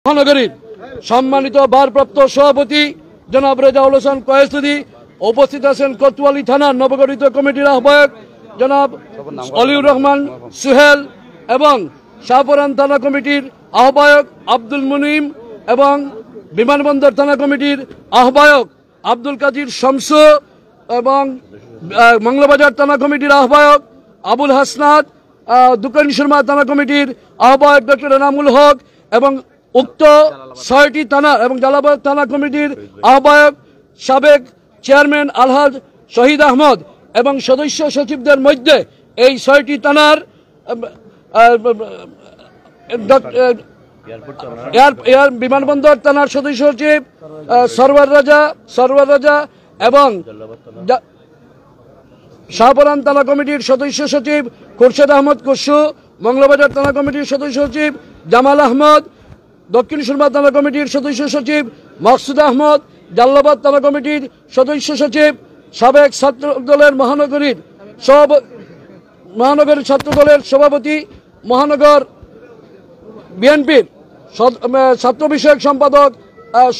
মহানগরীর সম্মানিত ভারপ্রাপ্ত সভাপতি জনাব রেজাউল হোসেন কয়েসুদ্দি, উপস্থিত আছেন কোতোয়ালি থানার নবগঠিত কমিটির আহ্বায়ক জনাব অলিউর রহমান সুহেল এবং শাহপুরান থানা কমিটির আহ্বায়ক আব্দুল মুনিম এবং বিমানবন্দর থানা কমিটির আহ্বায়ক আব্দুল কাদির শামসু এবং মঙ্গলবাজার থানা কমিটির আহ্বায়ক আবুল হাসনাত, দুকান শর্মা থানা কমিটির আহ্বায়ক ডক্টর এনামুল হক এবং উক্ত ৬টি থানা এবং জালালাবাদ থানা কমিটির আহ্বায়ক সাবেক চেয়ারম্যান আলহাজ শহীদ আহমদ এবং সদস্য সচিবদের মধ্যে এই ৬টি থানার বিমানবন্দর থানার সদস্য সচিব সরওয়ার রাজা এবং শাহপুরান থানা কমিটির সদস্য সচিব খুরশেদ আহমদ কুসু, মঙ্গলবাজার থানা কমিটির সদস্য সচিব জামাল আহমদ, দক্ষিণ সুরমা থানা কমিটির সদস্য সচিব মকসুদ আহমদ, জালালাবাদ থানা কমিটির সদস্য সচিব সাবেক ছাত্র দলের মহানগরীর ছাত্র দলের সভাপতি, মহানগর বিএনপির ছাত্র বিষয়ক সম্পাদক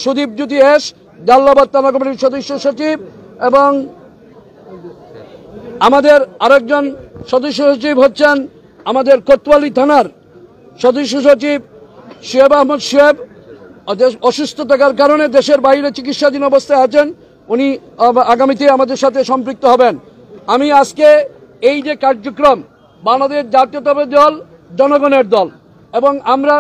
সুদীপ জ্যোতি এস, জালালাবাদ থানা কমিটির সদস্য সচিব এবং আমাদের আরেকজন সদস্য সচিব হচ্ছেন আমাদের কোতোয়ালি থানার সদস্য সচিব শুয়েব আহমদ শুয়েব, অসুস্থ থাকার কারণে দেশের বাইরে চিকিৎসাধীন অবস্থায় আছেন। উনি আগামীতে আমাদের সাথে সম্পৃক্ত হবেন। আমি আজকে এই যে কার্যক্রম, বাংলাদেশ জাতীয়তাবাদী দল জনগণের দল এবং আমরা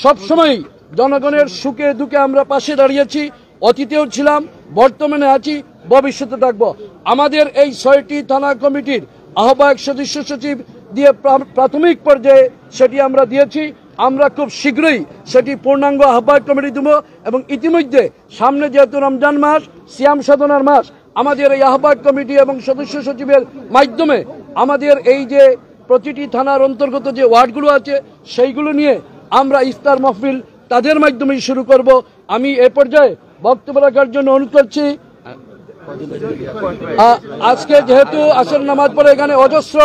সবসময় জনগণের সুখে দুঃখে আমরা পাশে দাঁড়িয়েছি, অতীতেও ছিলাম, বর্তমানে আছি, ভবিষ্যতে থাকবো। আমাদের এই ৬টি থানা কমিটির আহ্বায়ক সদস্য সচিব দিয়ে প্রাথমিক পর্যায়ে সেটি আমরা দিয়েছি। আমরা খুব শীঘ্রই সেটি পূর্ণাঙ্গ আহ্বায়ক কমিটি দেব এবং ইতিমধ্যে সামনে যেহেতু রমজান মাস, সিয়াম সাধনার মাস, আমাদের এই আহ্বায়ক কমিটি এবং সদস্য সচিবের মাধ্যমে আমাদের এই যে প্রতিটি থানার অন্তর্গত যে ওয়ার্ডগুলো আছে সেইগুলো নিয়ে আমরা ইফতার মাহফিল তাদের মাধ্যমেই শুরু করব। আমি এ পর্যায়ে বক্তব্য রাখার জন্য অনুরোধ করছি। আজকে যেহেতু আসর নামাজ পড়ে এখানে অজস্র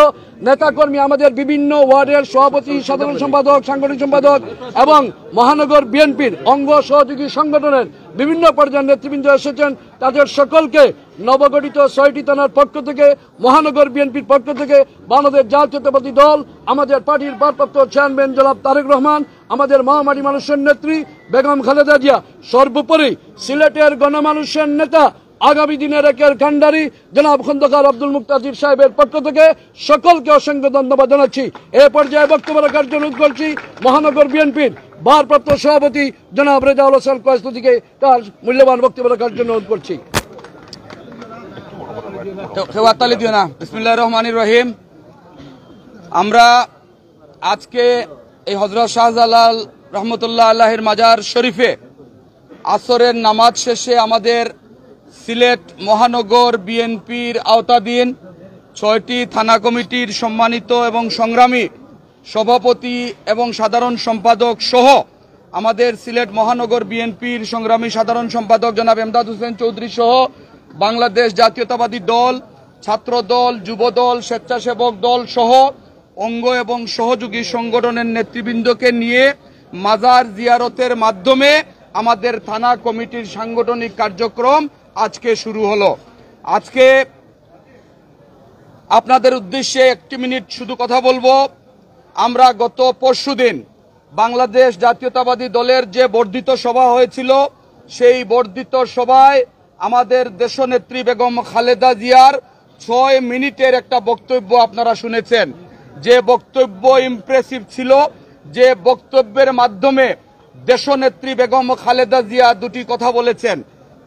নেতাকর্মী, আমাদের বিভিন্ন ওয়ার্ডের সভাপতি, সাধারণ সম্পাদক, সাংগঠনিক সম্পাদক এবং মহানগর বিএনপির অঙ্গ সহযোগী সংগঠনের বিভিন্ন পর্যায়ের নেতৃবৃন্দ এসেছেন, তাদের সকলকে নবগঠিত ৬টি থানার পক্ষ থেকে, মহানগর বিএনপির পক্ষ থেকে, বাংলাদেশ জাতীয়তাবাদী দল, আমাদের পার্টির ভারপ্রাপ্ত চেয়ারম্যান জনাব তারেক রহমান, আমাদের মহামাটি মানুষের নেত্রী বেগম খালেদা জিয়া, সর্বোপরি সিলেটের গণমানুষের নেতা আগামী দিনের একের কান্ডারি জনাব খন্দকার আব্দুল মুক্তাদির সাহেবের পক্ষ থেকে সকলকে অসংখ্য ধন্যবাদ জানাচ্ছি। এ পর্যায়ে বক্তব্য রাখার জন্য অনুরোধ করছি মহানগর বিএনপির ভারপ্রাপ্ত সভাপতি জনাব রেজাউল হোসেন কয়েসুদ্দিকে তার মূল্যবান বক্তব্য রাখার জন্য অনুরোধ করছি। বিসমিল্লাহির রহমানির রহিম। আমরা আজকে এই হযরত শাহজালাল রহমতুল্লাহ আলাইহির মাজার শরীফে আসরের নামাজ শেষে আমাদের সিলেট মহানগর বিএনপির আওতাধীন ৬টি থানা কমিটির সম্মানিত এবং সংগ্রামী সভাপতি এবং সাধারণ সম্পাদক সহ আমাদের সিলেট মহানগর বিএনপির সংগ্রামী সাধারণ সম্পাদক জনাব এমদাদ হোসেন চৌধুরী সহ বাংলাদেশ জাতীয়তাবাদী দল, ছাত্র দল, যুব দল, স্বেচ্ছাসেবক দল সহ অঙ্গ এবং সহযোগী সংগঠনের নেতৃবৃন্দকে নিয়ে মাজার জিয়ারতের মাধ্যমে আমাদের থানা কমিটির সাংগঠনিক কার্যক্রম আজকে শুরু হলো। আজকে আপনাদের উদ্দেশ্যে 1 মিনিট শুধু কথা বলবো। আমরা গত পরশুদিন বাংলাদেশ জাতীয়তাবাদী দলের যে বর্ধিত সভা হয়েছিল, সেই বর্ধিত সভায় আমাদের দেশনেত্রী বেগম খালেদা জিয়ার 6 মিনিটের একটা বক্তব্য আপনারা শুনেছেন। যে বক্তব্য ইমপ্রেসিভ ছিল, যে বক্তব্যের মাধ্যমে দেশনেত্রী বেগম খালেদা জিয়া দুটি কথা বলেছেন।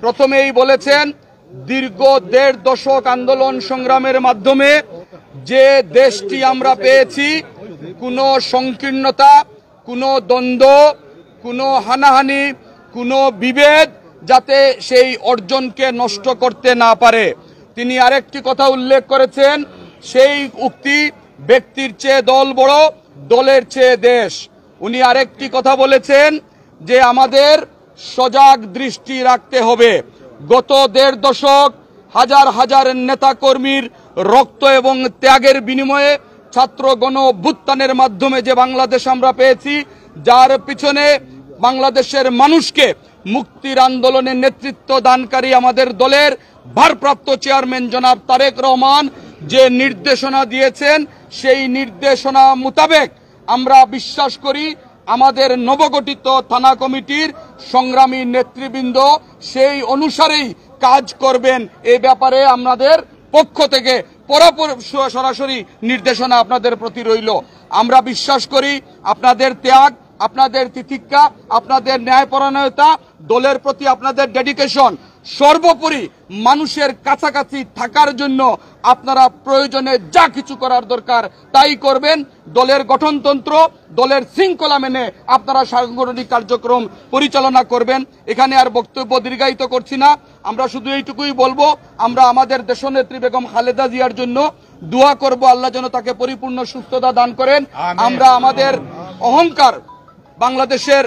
প্রথমেই বলেছেন, দীর্ঘ 1.5 দশক আন্দোলন সংগ্রামের মাধ্যমে যে দেশটি আমরা পেয়েছি, কোনো সংকীর্ণতা, কোনো দ্বন্দ্ব, কোনো হানাহানি, কোনো বিভেদ যাতে সেই অর্জনকে নষ্ট করতে না পারে। তিনি আরেকটি কথা উল্লেখ করেছেন, সেই উক্তি, ব্যক্তির চেয়ে দল বড়, দলের চেয়ে দেশ। উনি আরেকটি কথা বলেছেন যে আমাদের সজাগ দৃষ্টি রাখতে হবে। গত 1.5 দশক হাজার হাজার নেতাকর্মীর রক্ত এবং ত্যাগের বিনিময়ে ছাত্র গণ অভ্যুত্থানের মাধ্যমে যে বাংলাদেশ আমরা পেয়েছি, যার পিছনে বাংলাদেশের মানুষকে মুক্তির আন্দোলনে নেতৃত্ব দানকারী আমাদের দলের ভারপ্রাপ্ত চেয়ারম্যান জনাব তারেক রহমান যে নির্দেশনা দিয়েছেন, সেই নির্দেশনা মোতাবেক আমরা বিশ্বাস করি আমাদের নবগঠিত থানা কমিটির সংগ্রামী নেতৃবৃন্দ সেই অনুসারেই কাজ করবেন। এই ব্যাপারে আমাদের পক্ষ থেকে সরাসরি নির্দেশনা আপনাদের প্রতি রইল। আমরা বিশ্বাস করি আপনাদের ত্যাগ, আপনাদের তিতিক্ষা, আপনাদের ন্যায়পরায়ণতা, দলের প্রতি আপনাদের ডেডিকেশন, সর্বোপরি মানুষের কাছাকাছি থাকার জন্য আপনারা প্রয়োজনে যা কিছু করার দরকার তাই করবেন। দলের গঠনতন্ত্র, দলের শৃঙ্খলা মেনে আপনারা সাংগঠনিক কার্যক্রম পরিচালনা করবেন। এখানে আর বক্তব্য দীর্ঘায়িত করছি না, আমরা শুধু এইটুকুই বলবো, আমরা আমাদের দেশনেত্রী বেগম খালেদা জিয়ার জন্য দোয়া করব, আল্লাহ যেন তাকে পরিপূর্ণ সুস্থতা দান করেন। আমরা আমাদের অহংকার বাংলাদেশের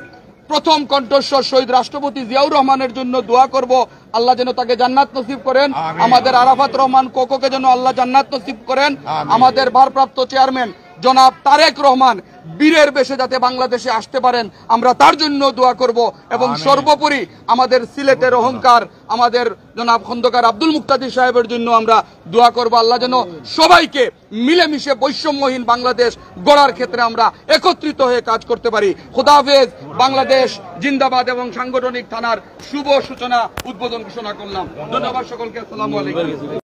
প্রথম কণ্ঠস্বর শহীদ রাষ্ট্রপতি জিয়াউর রহমানের জন্য দোয়া করব, আল্লাহ যেন তাকে জান্নাত নসিব করেন। আমাদের আরাফাত রহমান কোকোকে যেন আল্লাহ জান্নাত নসিব করেন। আমাদের ভারপ্রাপ্ত চেয়ারম্যান জনাব তারেক রহমান বীরের বেশে যাতে বাংলাদেশে আসতে পারেন, আমরা তার জন্য দোয়া করব। এবং সর্বোপরি আমাদের সিলেটের অহংকার আমাদের জনাব খন্দকার আব্দুল মুক্তাদির সাহেবের জন্য আমরা দোয়া করব, আল্লাহ যেন সবাইকে মিলেমিশে বৈষম্যহীন বাংলাদেশ গড়ার ক্ষেত্রে আমরা একত্রিত হয়ে কাজ করতে পারি। খোদা হাফেজ, বাংলাদেশ জিন্দাবাদ। এবং সাংগঠনিক থানার শুভ সূচনা উদ্বোধন ঘোষণা করলাম। ধন্যবাদ সকলকে, আসসালামু আলাইকুম।